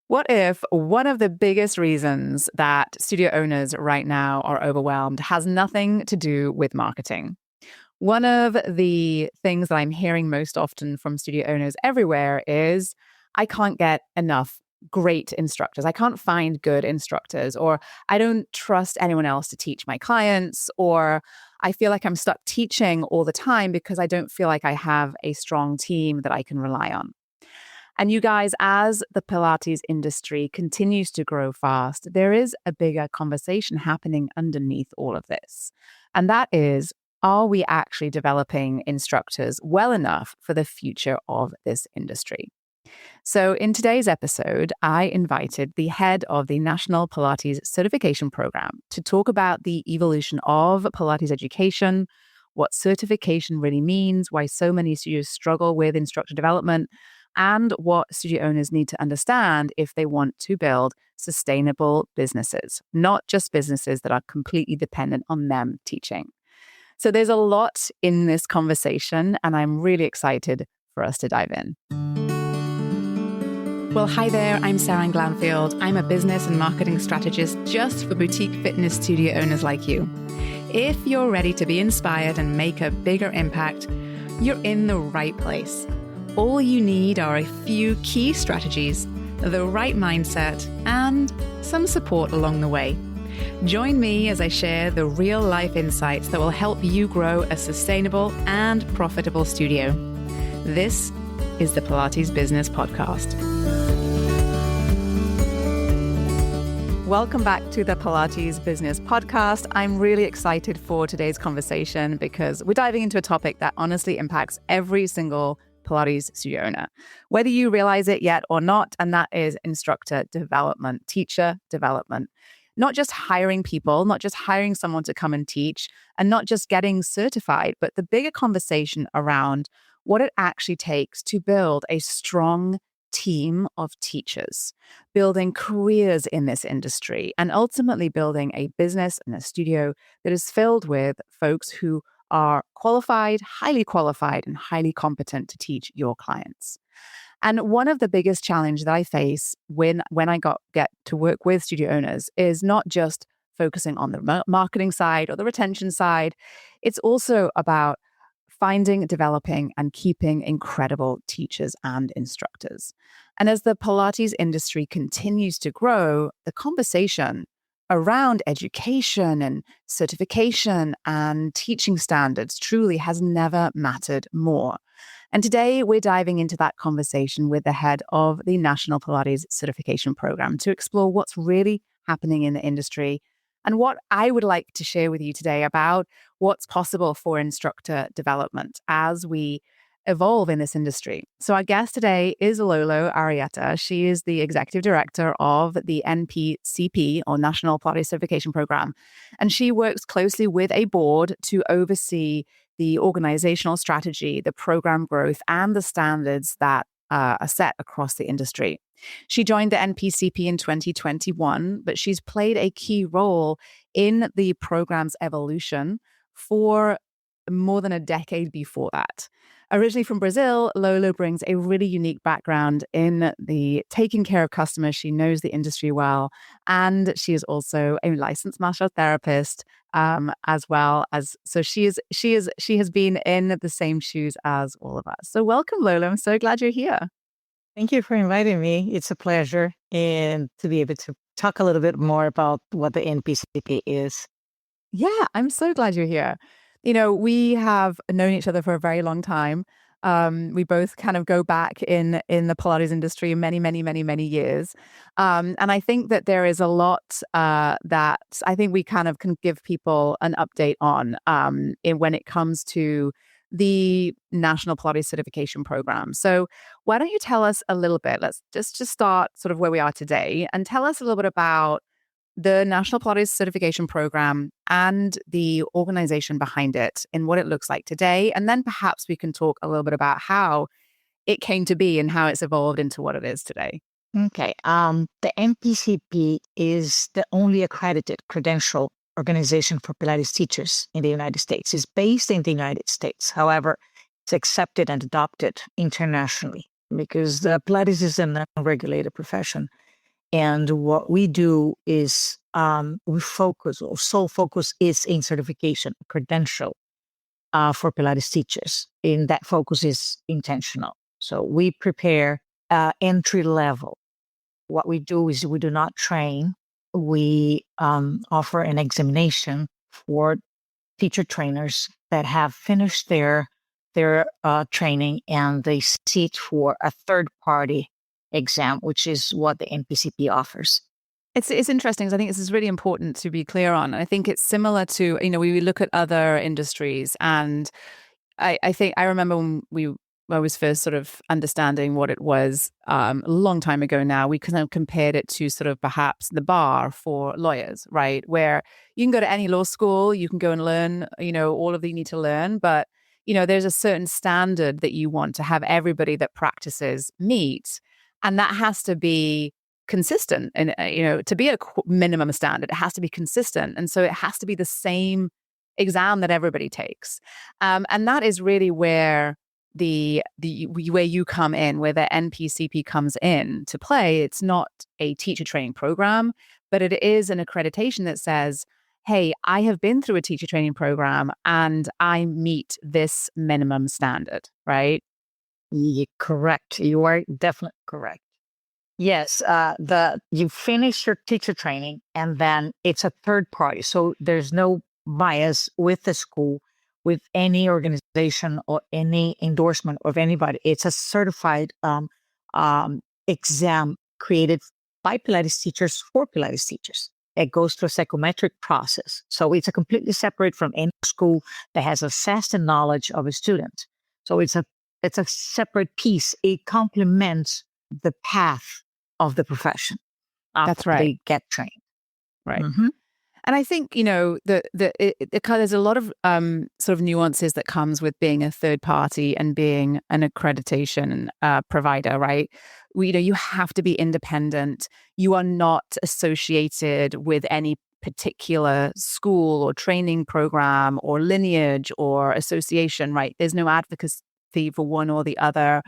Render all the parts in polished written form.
What if one of the biggest reasons that studio owners right now are overwhelmed has nothing to do with marketing? One of the things that I'm hearing most often from studio owners everywhere is, I can't get enough great instructors. I can't find good instructors, or I don't trust anyone else to teach my clients, or I feel like I'm stuck teaching all the time because I don't feel like I have a strong team that I can rely on. And you guys, as the Pilates industry continues to grow fast, there is a bigger conversation happening underneath all of this. And that is, are we actually developing instructors well enough for the future of this industry? So in today's episode, I invited the head of the National Pilates Certification Program to talk about the evolution of Pilates education, what certification really means, why so many studios struggle with instructor development, and what studio owners need to understand if they want to build sustainable businesses, not just businesses that are completely dependent on them teaching. So there's a lot in this conversation, and I'm really excited for us to dive in. Well, hi there, I'm Seran Glanfield. I'm a business and marketing strategist just for boutique fitness studio owners like you. If you're ready to be inspired and make a bigger impact, you're in the right place. All you need are a few key strategies, the right mindset, and some support along the way. Join me as I share the real-life insights that will help you grow a sustainable and profitable studio. This is the Pilates Business Podcast. Welcome back to the Pilates Business Podcast. I'm really excited for today's conversation because we're diving into a topic that honestly impacts every single Pilates studio owner, whether you realize it yet or not, and that is instructor development, teacher development. Not just hiring people, not just hiring someone to come and teach, and not just getting certified, but the bigger conversation around what it actually takes to build a strong team of teachers, building careers in this industry, and ultimately building a business and a studio that is filled with folks who are qualified, and highly competent to teach your clients. And one of the biggest challenges that I face when I get to work with studio owners is not just focusing on the marketing side or the retention side. It's also about finding, developing, and keeping incredible teachers and instructors. And as the Pilates industry continues to grow, the conversation around education and certification and teaching standards truly has never mattered more. And today we're diving into that conversation with the head of the National Pilates Certification Program to explore what's really happening in the industry and what I would like to share with you today about what's possible for instructor development as we evolve in this industry. So our guest today is Lolo Arietta. She is the executive director of the NPCP, or National Pilates Certification Program, and she works closely with a board to oversee the organizational strategy, the program growth, and the standards that are set across the industry. She joined the NPCP in 2021, but she's played a key role in the program's evolution for more than a decade before that. Originally from Brazil, Lolo brings a really unique background in the taking care of customers. She knows the industry well, and she is also a licensed martial art therapist, as well as she has been in the same shoes as all of us. So welcome, Lolo. I'm so glad you're here. Thank you for inviting me. It's a pleasure, and to be able to talk a little bit more about what the NPCP is. Yeah, I'm so glad you're here. You know, we have known each other for a very long time. We both kind of go back in the Pilates industry many years. And I think that there is a lot that I think we kind of can give people an update on when it comes to the National Pilates Certification Program. So why don't you tell us a little bit, let's just start sort of where we are today, and tell us a little bit about the National Pilates Certification Program and the organization behind it and what it looks like today. And then perhaps we can talk a little bit about how it came to be and how it's evolved into what it is today. Okay. The NPCP is the only accredited credential organization for Pilates teachers in the United States. It's based in the United States. However, it's accepted and adopted internationally because Pilates is an unregulated profession. And what we do is we focus, or sole focus is in certification, credential for Pilates teachers. And that focus is intentional. So we prepare entry level. What we do is we do not train. We offer an examination for teacher trainers that have finished their training, and they sit for a third party exam, which is what the NPCP offers. It's interesting because I think this is really important to be clear on. I think it's similar to, we look at other industries, and I think I remember when I was first sort of understanding what it was a long time ago now, we kind of compared it to sort of perhaps the bar for lawyers, right? Where you can go to any law school, you can go and learn, all of that you need to learn, but, there's a certain standard that you want to have everybody that practices meet. And that has to be consistent. And, to be a minimum standard, it has to be consistent. And so it has to be the same exam that everybody takes. And that is really where where you come in, where the NPCP comes in to play. It's not a teacher training program, but it is an accreditation that says, hey, I have been through a teacher training program and I meet this minimum standard, right? Yeah, correct. You are definitely correct. Yes, you finish your teacher training, and then it's a third party. So there's no bias with the school, with any organization, or any endorsement of anybody. It's a certified exam created by Pilates teachers for Pilates teachers. It goes through a psychometric process. So it's a completely separate from any school that has assessed the knowledge of a student. So it's a separate piece. It complements the path of the profession after That's right. they get trained. Right. Mm-hmm. And I think, there's a lot of sort of nuances that comes with being a third party and being an accreditation provider, right? You have to be independent. You are not associated with any particular school or training program or lineage or association, right? There's no advocacy for one or the other.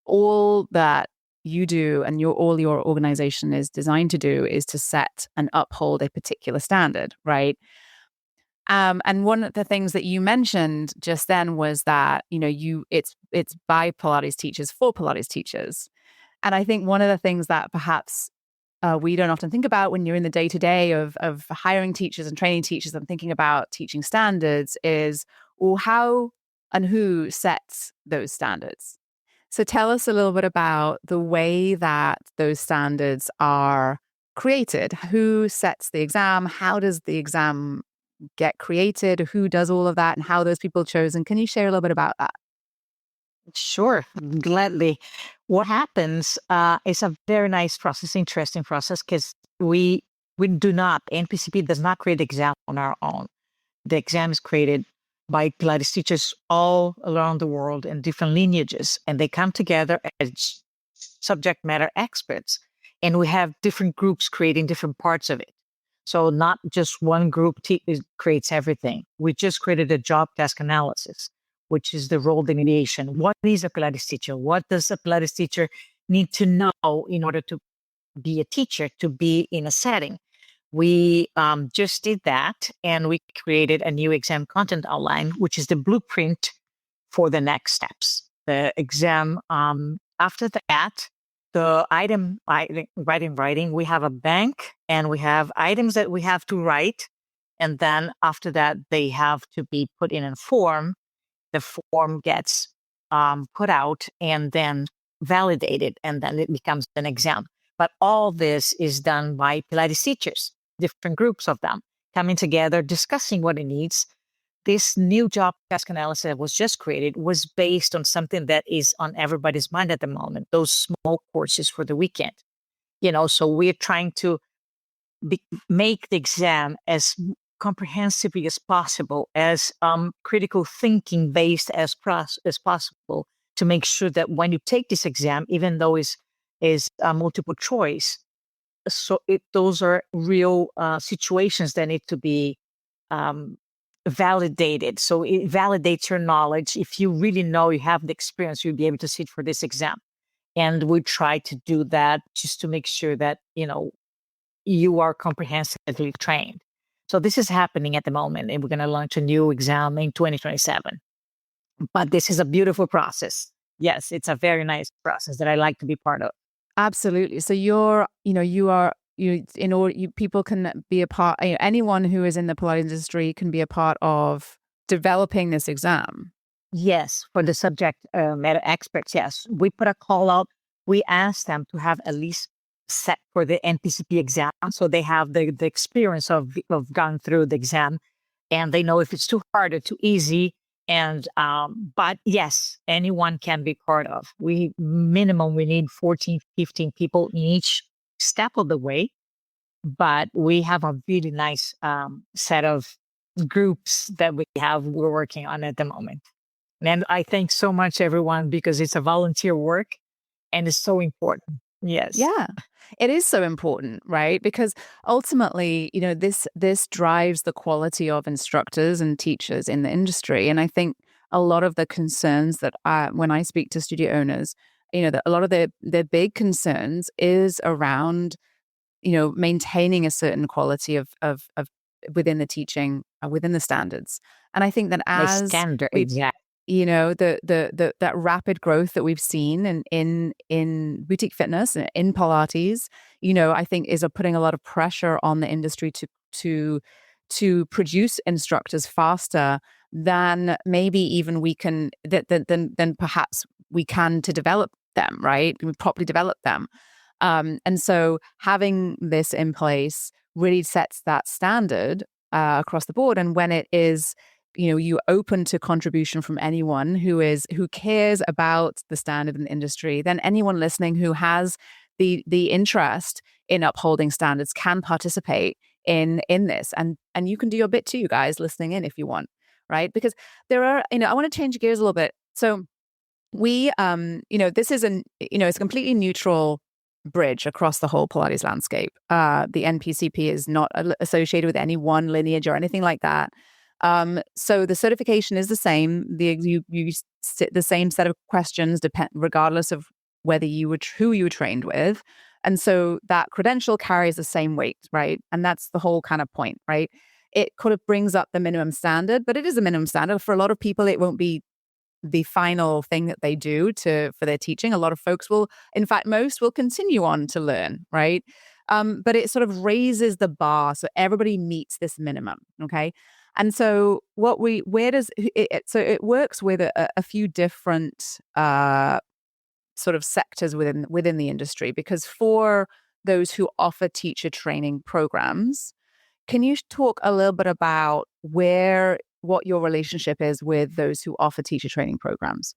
All that you do and all your organization is designed to do is to set and uphold a particular standard, right? And one of the things that you mentioned just then was that it's by Pilates teachers for Pilates teachers, and I think one of the things that perhaps we don't often think about when you're in the day to day of hiring teachers and training teachers and thinking about teaching standards is, well, how and who sets those standards? So tell us a little bit about the way that those standards are created. Who sets the exam? How does the exam get created? Who does all of that, and how those people are chosen? Can you share a little bit about that? Sure, gladly. What happens is a very nice process, interesting process, because NPCP does not create the exam on our own. The exam is created by Pilates teachers all around the world in different lineages, and they come together as subject matter experts. And we have different groups creating different parts of it. So not just one group creates everything. We just created a job task analysis, which is the role delineation. What is a Pilates teacher? What does a Pilates teacher need to know in order to be a teacher, to be in a setting? We just did that, and we created a new exam content outline, which is the blueprint for the next steps. The exam, after that, the writing, we have a bank, and we have items that we have to write. And then after that, they have to be put in a form. The form gets put out and then validated, and then it becomes an exam. But all this is done by Pilates teachers, different groups of them coming together, discussing what it needs. This new job task analysis that was just created was based on something that is on everybody's mind at the moment, those small courses for the weekend. So we're trying to make the exam as comprehensively as possible, as critical thinking based as possible, to make sure that when you take this exam, even though it's multiple choice, those are real situations that need to be validated. So it validates your knowledge. If you really know you have the experience, you'll be able to sit for this exam. And we try to do that just to make sure that, you are comprehensively trained. So this is happening at the moment, and we're going to launch a new exam in 2027. But this is a beautiful process. Yes, it's a very nice process that I like to be part of. Absolutely. So people can be a part, anyone who is in the Pilates industry can be a part of developing this exam. Yes, for the subject matter experts, yes. We put a call out. We ask them to have at least set for the NPCP exam, so they have the experience of going through the exam, and they know if it's too hard or too easy. And but yes, anyone can be part of. We need 14, 15 people in each step of the way, but we have a really nice set of groups that we're working on at the moment. And I thank so much everyone, because it's a volunteer work and it's so important. Yes. Yeah, it is so important, right? Because ultimately, this drives the quality of instructors and teachers in the industry. And I think a lot of the concerns that when I speak to studio owners, that a lot of their big concerns is around, maintaining a certain quality of within the teaching, within the standards. And I think that as standard, we, exactly. That rapid growth that we've seen in boutique fitness and in Pilates, I think is putting a lot of pressure on the industry to produce instructors faster than maybe even we can than perhaps we can to develop them, right? We properly develop them. And so having this in place really sets that standard across the board. And when it is, you open to contribution from anyone who cares about the standard in the industry, then anyone listening who has the interest in upholding standards can participate in this. And you can do your bit too, you guys listening in, if you want, right? Because there are, I want to change gears a little bit. So we, this is it's a completely neutral bridge across the whole Pilates landscape. The NPCP is not associated with any one lineage or anything like that. So the certification is the same. You sit the same set of questions, regardless of whether who you were trained with. And so that credential carries the same weight, right? And that's the whole kind of point, right? It kind of brings up the minimum standard, but it is a minimum standard. For a lot of people, it won't be the final thing that they do for their teaching. A lot of folks most will continue on to learn, right? But it sort of raises the bar so everybody meets this minimum, okay? And so it works with a few different sort of sectors within the industry, because for those who offer teacher training programs, can you talk a little bit about what your relationship is with those who offer teacher training programs?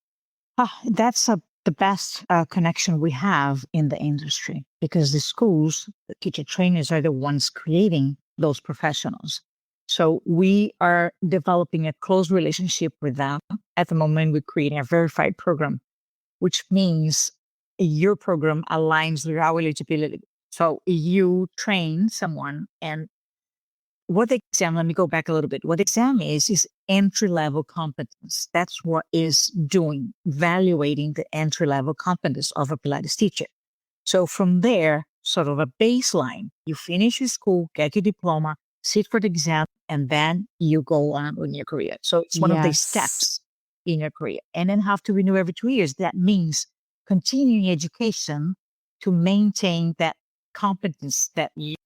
That's the best connection we have in the industry, because the schools, the teacher trainers, are the ones creating those professionals. So we are developing a close relationship with them. At the moment, we're creating a verified program, which means your program aligns with our eligibility. So you train someone, and what the exam, let me go back a little bit. What the exam is entry-level competence. That's what is doing, evaluating the entry-level competence of a Pilates teacher. So from there, sort of a baseline, you finish your school, get your diploma, sit for the exam, and then you go on in your career. So it's one of the steps in your career. And then have to renew every 2 years. That means continuing education to maintain that competence that you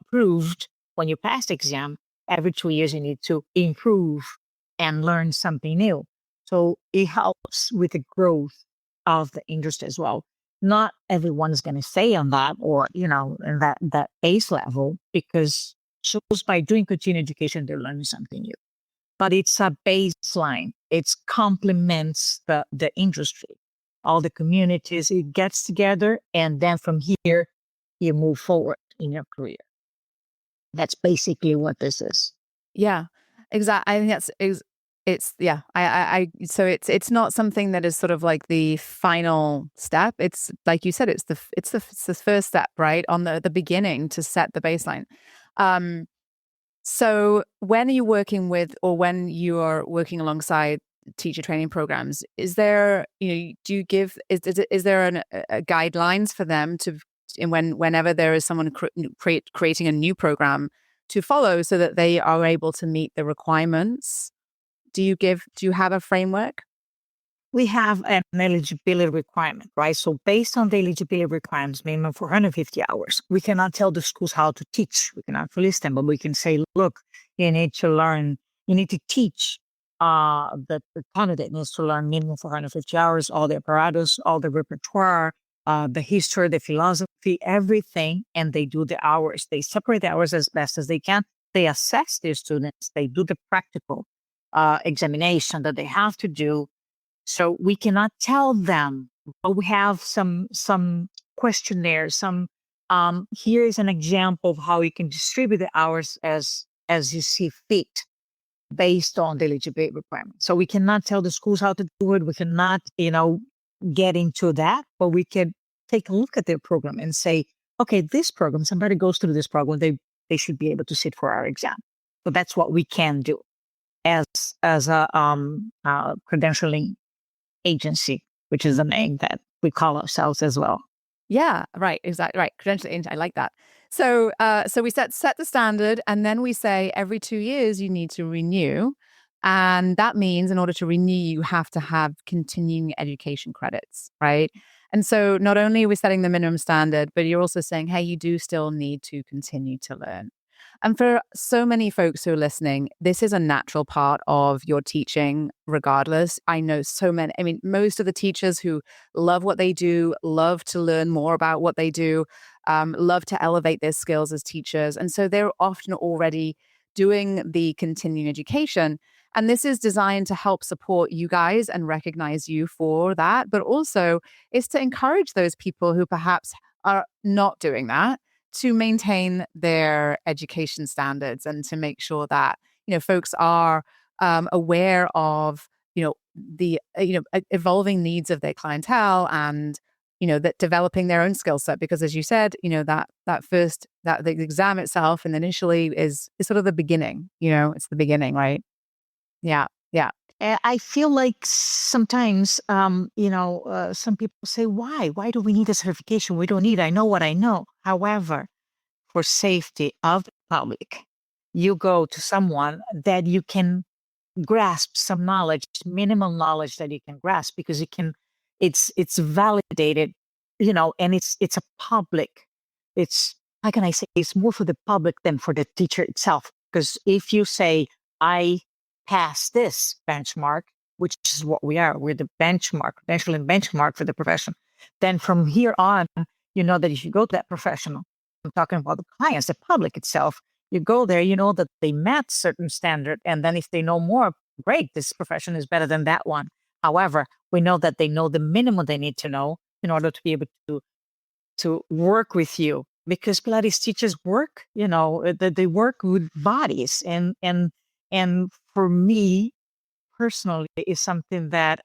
proved when you pass the exam. Every 2 years, you need to improve and learn something new. So it helps with the growth of the industry as well. Not everyone's going to stay on that, or, in that base level, because just by doing continuing education, they're learning something new. But it's a baseline. It complements the industry, all the communities. It gets together, and then from here, you move forward in your career. That's basically what this is. Yeah, exactly. I think it's not something that is sort of like the final step. It's like you said, it's the first step, right, on the beginning to set the baseline. So when are you working with, or when you are working alongside teacher training programs, is there, do you give, is there guidelines for them to, whenever there is someone creating a new program to follow so that they are able to meet the requirements? Do you have a framework? We have an eligibility requirement, right? So based on the eligibility requirements, minimum 450 hours, we cannot tell the schools how to teach. We cannot release them, but we can say, look, you need to learn, you need to teach. The candidate needs to learn minimum 450 hours, all the apparatus, all the repertoire, the history, the philosophy, everything. And they do the hours. They separate the hours as best as they can. They assess their students. They do the practical examination that they have to do. So we cannot tell them, but we have some questionnaires. Here is an example of how you can distribute the hours as you see fit, based on the eligibility requirements. So we cannot tell the schools how to do it. We cannot, get into that, but we can take a look at their program and say, okay, this program, somebody goes through this program, they should be able to sit for our exam. So that's what we can do as a credentialing agency, which is the name that we call ourselves as well. Yeah, right. Exactly. Right. Credentialing. I like that. So we set the standard, and then we say every 2 years you need to renew. And that means in order to renew, you have to have continuing education credits, right? And so not only are we setting the minimum standard, but you're also saying, hey, you do still need to continue to learn. And for so many folks who are listening, this is a natural part of your teaching regardless. I know most of the teachers who love what they do, love to learn more about what they do, love to elevate their skills as teachers. And so they're often already doing the continuing education. And this is designed to help support you guys and recognize you for that. But also it's to encourage those people who perhaps are not doing that to maintain their education standards and to make sure that, folks are aware of, the, evolving needs of their clientele and, that developing their own skill set. Because as you said, that the exam itself and initially is sort of the beginning, it's the beginning, right? Yeah. Yeah. I feel like sometimes, some people say, why do we need a certification? We don't need it. I know what I know. However, for safety of the public, you go to someone that you can grasp some knowledge, minimal knowledge that you can grasp, because it's validated, and it's a public. It's, how can I say, it's more for the public than for the teacher itself. Because if you say, I pass this benchmark, which is what we are, we're the benchmark, credentialing benchmark for the profession, then from here on, you know that if you go to that professional, I'm talking about the clients, the public itself, you go there, you know that they met certain standard. And then if they know more, great, this profession is better than that one. However, we know that they know the minimum they need to know in order to be able to work with you. Because Pilates teachers work, they work with bodies. And for me personally, is something that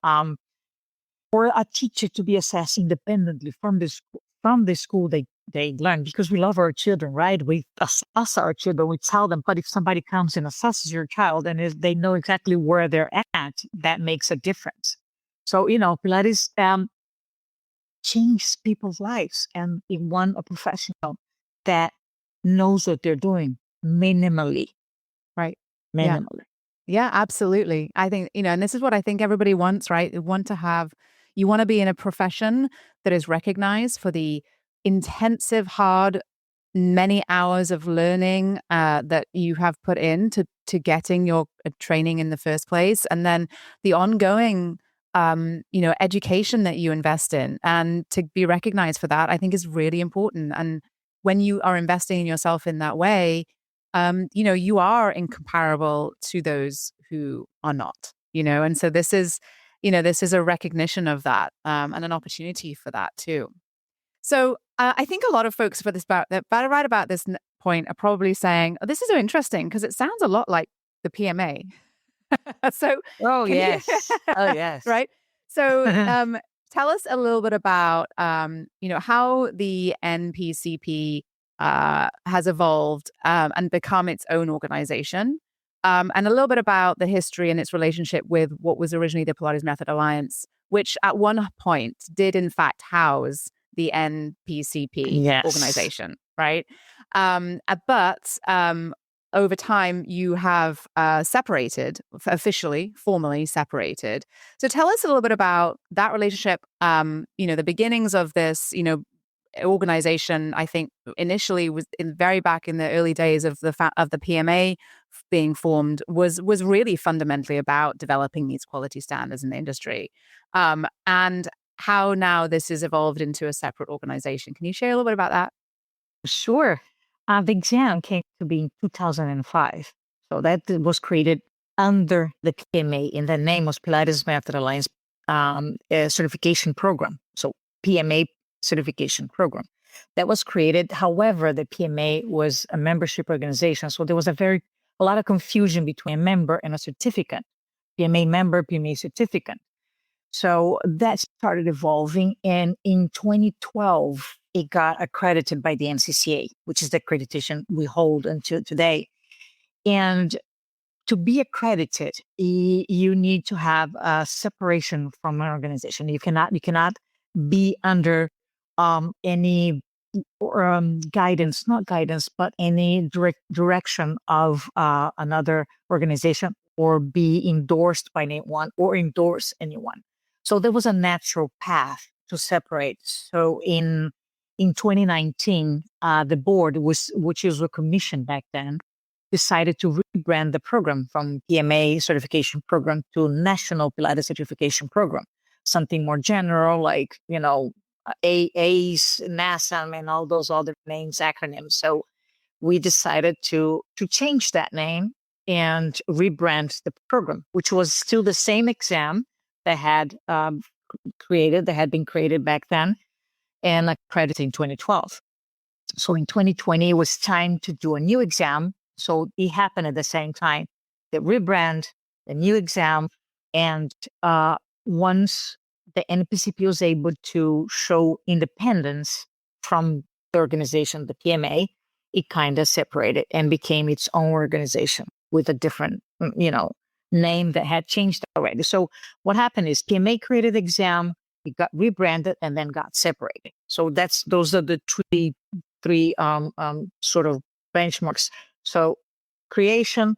for a teacher to be assessed independently from the school they learn, because we love our children, right? We assess our children, we tell them, but if somebody comes and assesses your child and they know exactly where they're at, that makes a difference. So, Pilates changes people's lives, and you want a professional that knows what they're doing minimally, Right. minimally. Yeah, absolutely. I think, and this is what I think everybody wants, right? You want to be in a profession that is recognized for the intensive, hard, many hours of learning that you have put in to getting your training in the first place. And then the ongoing, education that you invest in, and to be recognized for that, I think is really important. And when you are investing in yourself in that way, you are incomparable to those who are not, and so this is a recognition of that, and an opportunity for that too. So I think a lot of folks right about this point are probably saying, oh, this is so interesting because it sounds a lot like the PMA. So, Oh, yes. Oh, yes. right. So, tell us a little bit about, how the NPCP has evolved and become its own organization. and a little bit about the history and its relationship with what was originally the Pilates Method Alliance, which at one point did in fact house the NPCP organization, right? But over time, you have separated, officially, formally separated. So tell us a little bit about that relationship, the beginnings of this, organization. I think initially was very back in the early days of the PMA being formed was really fundamentally about developing these quality standards in the industry, and how now this has evolved into a separate organization. Can you share a little bit about that? Sure. The exam came to be in 2005. So that was created under the PMA, and the name was Pilates Method Alliance Certification Program. So PMA Certification Program. That was created. However, the PMA was a membership organization. So there was a lot of confusion between a member and a certificate. PMA member, PMA certificate. So that started evolving. And in 2012, it got accredited by the NCCA, which is the accreditation we hold until today. And to be accredited, you need to have a separation from an organization. You cannot be under any guidance, not guidance, but any direction of another organization, or be endorsed by anyone or endorse anyone. So there was a natural path to separate. So in 2019, the board, which was a commission back then, decided to rebrand the program from PMA certification program to National Pilates Certification Program, something more general, like, AACE, NASM, and all those other names, acronyms. So we decided to change that name and rebrand the program, which was still the same exam that had been created back then, and accredited in 2012. So in 2020, it was time to do a new exam. So it happened at the same time. The rebrand, the new exam, and once the NPCP was able to show independence from the organization, the PMA, it kind of separated and became its own organization with a different, name that had changed already. So what happened is PMA created the exam, it got rebranded, and then got separated. So those are the three sort of benchmarks. So creation,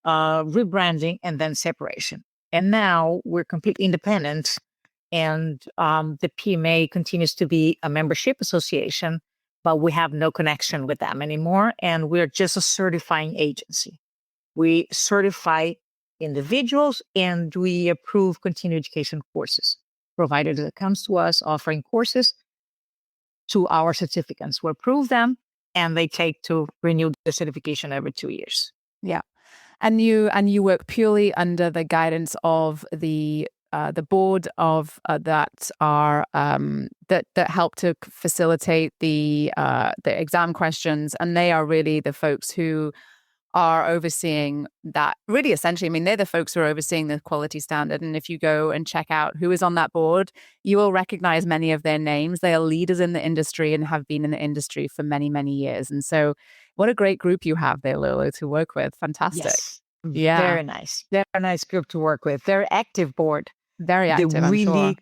rebranding, and then separation. And now we're completely independent, and the PMA continues to be a membership association, but we have no connection with them anymore. And we're just a certifying agency. We certify individuals and we approve continuing education courses, provided that comes to us offering courses to our certificates. We approve them, and they take to renew the certification every 2 years. Yeah. And you work purely under the guidance of the board of that help to facilitate the exam questions, and they are really the folks who are overseeing that. Really, essentially, I mean, they're the folks who are overseeing the quality standard. And if you go and check out who is on that board, you will recognize many of their names. They are leaders in the industry and have been in the industry for many, many years. And so, what a great group you have there, Lolo, to work with. Fantastic. Yes. Yeah. Very nice. They're a nice group to work with. Very active board. Very active, I'm sure.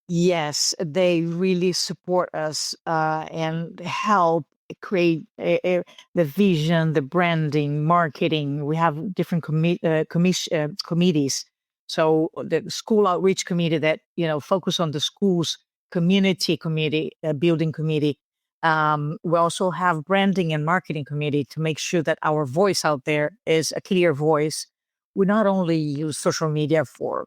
Yes, they really support us and help create the vision, the branding, marketing. We have different committees. So the school outreach committee that focus on the schools, community committee, building committee. We also have branding and marketing committee to make sure that our voice out there is a clear voice. We not only use social media for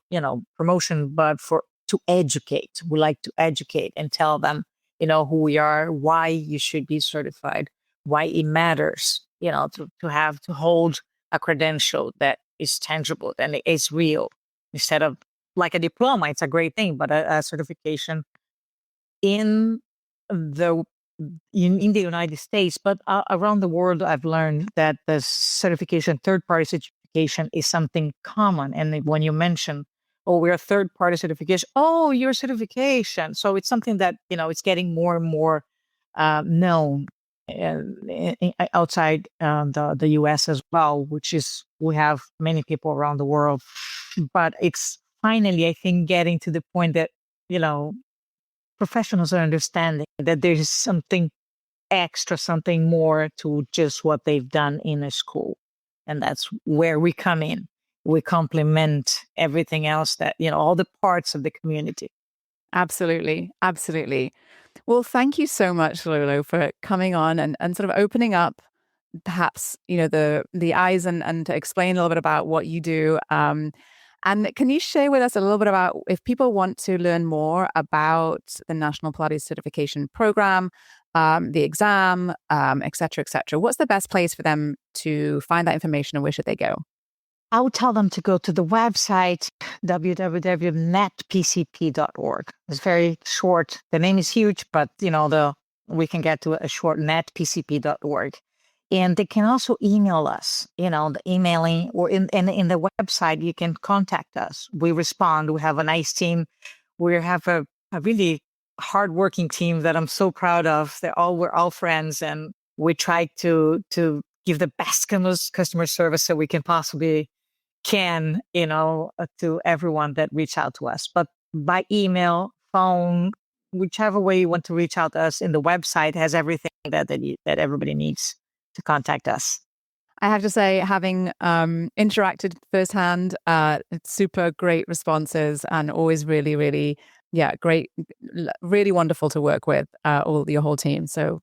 promotion, but to educate. We like to educate and tell them who we are, why you should be certified, why it matters to hold a credential that is tangible and it's real, instead of like a diploma. It's a great thing, but a certification in the United States, but around the world, I've learned that the certification, third-party certification, is something common. And when you mention, "Oh, we're a third-party certification," "Oh, your certification," so it's something that it's getting more and more known outside the U.S. as well, which is We have many people around the world, but it's finally, I think, getting to the point that, professionals are understanding that there's something extra, something more to just what they've done in a school. And that's where we come in. We complement everything else that, all the parts of the community. Absolutely. Absolutely. Well, thank you so much, Lolo, for coming on and sort of opening up perhaps, the eyes and to explain a little bit about what you do. And can you share with us a little bit about if people want to learn more about the National Pilates Certification Program, the exam, et cetera, what's the best place for them to find that information and where should they go? I would tell them to go to the website, www.netpcp.org. It's very short. The name is huge, but we can get to a short netpcp.org. And they can also email us, the emailing or in the website, you can contact us. We respond. We have a nice team. We have a really hardworking team that I'm so proud of. We're all friends, and we try to give the best customer service that we can possibly to everyone that reach out to us. But by email, phone, whichever way you want to reach out to us, in the website has everything that everybody needs to contact us. I have to say, having interacted firsthand, super great responses and always really, really, great, really wonderful to work with your whole team. So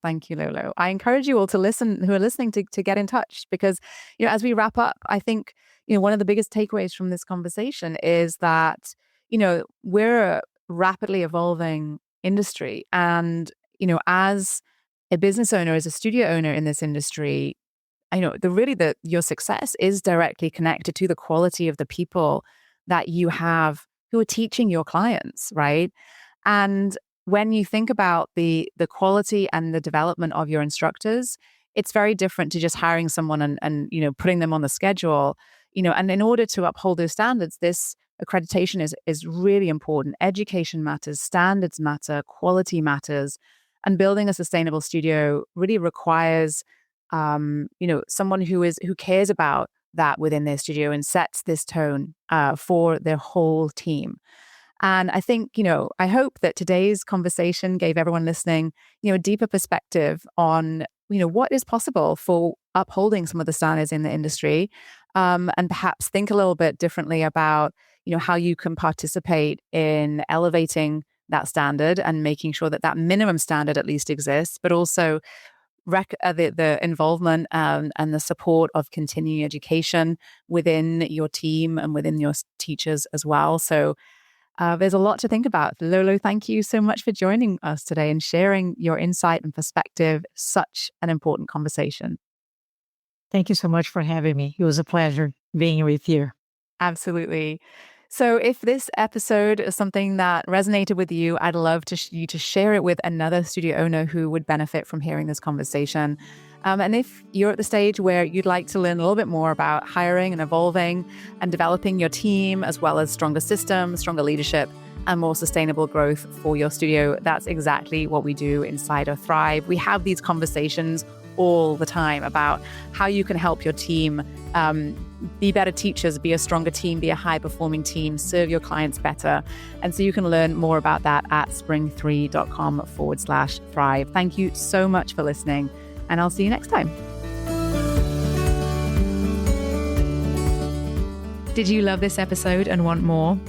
thank you, Lolo. I encourage you all to listen, who are listening, to get in touch because, as we wrap up, I think, one of the biggest takeaways from this conversation is that, we're a rapidly evolving industry. And, as a business owner, as a studio owner in this industry, I know your success is directly connected to the quality of the people that you have who are teaching your clients, right? And when you think about the quality and the development of your instructors, it's very different to just hiring someone and putting them on the schedule, and in order to uphold those standards, this accreditation is really important. Education matters, standards matter, quality matters, and building a sustainable studio really requires someone who cares about that within their studio and sets this tone for their whole team. And I think, I hope that today's conversation gave everyone listening, a deeper perspective on, what is possible for upholding some of the standards in the industry, and perhaps think a little bit differently about, how you can participate in elevating that standard and making sure that minimum standard at least exists, but also the involvement and the support of continuing education within your team and within your teachers as well. So there's a lot to think about. Lolo, thank you so much for joining us today and sharing your insight and perspective. Such an important conversation. Thank you so much for having me. It was a pleasure being with you. Absolutely. So if this episode is something that resonated with you, I'd love you to share it with another studio owner who would benefit from hearing this conversation. And if you're at the stage where you'd like to learn a little bit more about hiring and evolving and developing your team, as well as stronger systems, stronger leadership, and more sustainable growth for your studio, that's exactly what we do inside of Thrive. We have these conversations all the time about how you can help your team be better teachers, be a stronger team, be a high-performing team, serve your clients better. And so you can learn more about that at spring3.com/thrive. Thank you so much for listening, and I'll see you next time. Did you love this episode and want more?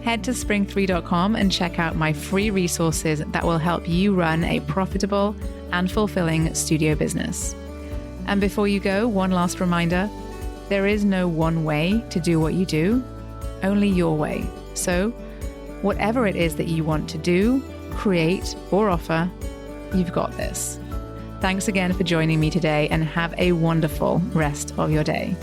Head to spring3.com and check out my free resources that will help you run a profitable and fulfilling studio business. And before you go, one last reminder, there is no one way to do what you do, only your way. So whatever it is that you want to do, create, or offer, you've got this. Thanks again for joining me today and have a wonderful rest of your day.